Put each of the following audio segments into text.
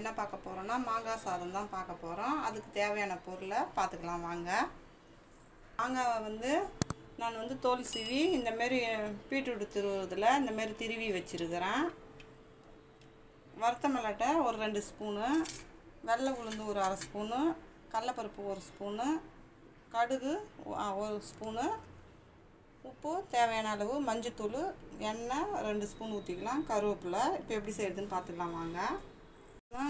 என்ன பார்க்க போகிறோன்னா மாங்காய் சாதம் தான் பார்க்க போகிறோம். அதுக்கு தேவையான பொருளை பார்த்துக்கலாம் வாங்க. மாங்காவை வந்து நான் வந்து தோல் சீவி இந்தமாரி பீட்ரூட் திருவுறதில் இந்தமாரி திருவி வச்சுருக்கிறேன். வறுத்த மிளகை ஒரு 2 ஸ்பூனு, வெள்ளை உளுந்து ஒரு 1/2 ஸ்பூனு, கடலைப்பருப்பு 1 ஸ்பூனு, கடுகு 1 ஸ்பூனு, உப்பு தேவையான அளவு, மஞ்சத்தூள், எண்ணெய் 2 ஸ்பூன் ஊற்றிக்கலாம், கருவேப்பிலை. இப்போ எப்படி செய்கிறதுன்னு பார்த்துக்கலாம் வாங்க.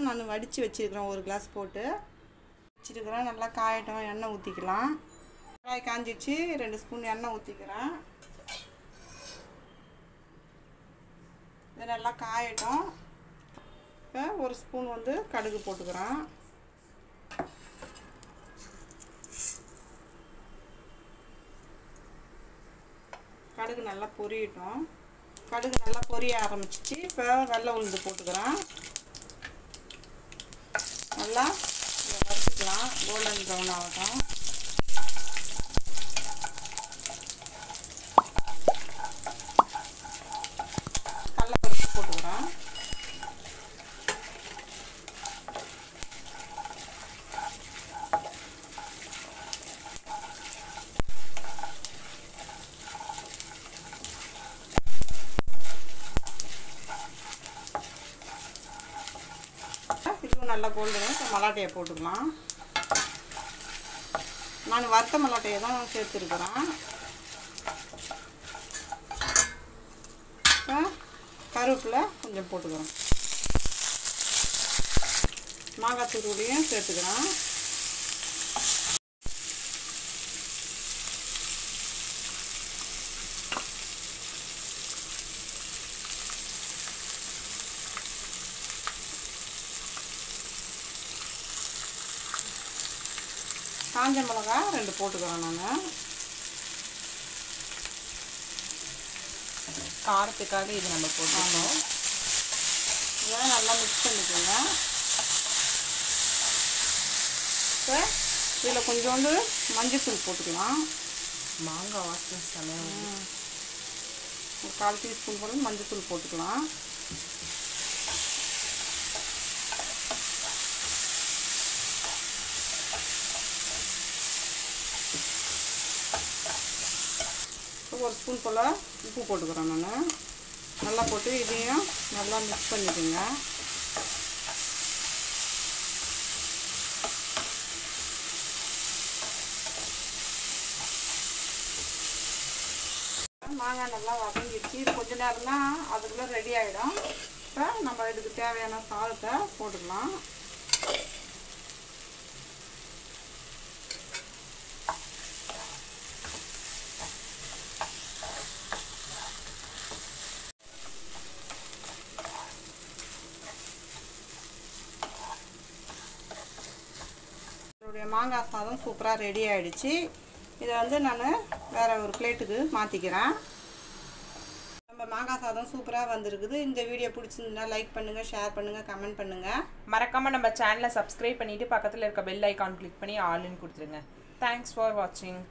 நான் வடித்து வச்சுருக்கிறேன், 1 கிளாஸ் போட்டு வச்சுருக்கிறேன். நல்லா காயட்டும், எண்ணெய் ஊற்றிக்கலாம். காய் காஞ்சிச்சு, 2 ஸ்பூன் எண்ணெய் ஊற்றிக்கிறேன். இது நல்லா காயட்டும். இப்போ 1 ஸ்பூன் வந்து கடுகு போட்டுக்கிறேன். கடுகு நல்லா பொரியட்டும். கடுகு நல்லா பொரிய ஆரம்பிச்சிச்சு. இப்போ வெள்ளை உளுந்து போட்டுக்கிறேன். நல்லா வறுத்துக்கலாம், கோல்டன் ப்ரௌன் ஆகட்டும். கடலைப்பருப்பு போட்டுக்கிறேன். இதுவும் நல்லா கோல்டன். இப்போ மல்லாட்டையை போட்டுக்கலாம். நான் வறுத்த மல்லாட்டையை தான் சேர்த்துருக்குறேன். இப்போ கருவேப்பிலை கொஞ்சம் போட்டுக்கிறேன். மாங்காய் துருவலையும் சேர்த்துக்கிறேன். காஞ்ச மிளகா 2 போட்டுக்கிறேன். நான் காரத்துக்காக இது நம்ம போட்டுக்கணும். இதெல்லாம் நல்லா மிக்ஸ் பண்ணிக்கோங்க. இப்போ இதில் கொஞ்சோண்டு மஞ்சத்தூள் போட்டுக்கலாம். மாங்காய் வாசனை சமையல் ஒரு 1/4 டீஸ்பூன் போல மஞ்சத்தூள் போட்டுக்கலாம். ஒரு ஸ்பூன் போல் உப்பு போட்டுக்கிறேன். நான் நல்லா போட்டு இதையும் நல்லா மிக்ஸ் பண்ணிக்கோங்க. மாங்காய் நல்லா வதங்கிடுச்சு. இது கொஞ்ச நேரம் தான், அதுக்குள்ளே ரெடி ஆகிடும். இப்போ நம்ம இதுக்கு தேவையான சாதத்தை போட்டுக்கலாம். மாங்காய் சாதம் சூப்பராக ரெடி ஆகிடுச்சு. இதை வந்து நான் வேறு ஒரு பிளேட்டுக்கு மாற்றிக்கிறேன். நம்ம மாங்காய் சாதம் சூப்பராக வந்திருக்குது. இந்த வீடியோ பிடிச்சிருந்தா லைக் பண்ணுங்கள், ஷேர் பண்ணுங்கள், கமெண்ட் பண்ணுங்கள். மறக்காமல் நம்ம சேனலை சப்ஸ்கிரைப் பண்ணிவிட்டு பக்கத்தில் இருக்க பெல் ஐக்கான் கிளிக் பண்ணி ஆல்னு கொடுத்துருங்க. தேங்க்ஸ் ஃபார் வாட்சிங்.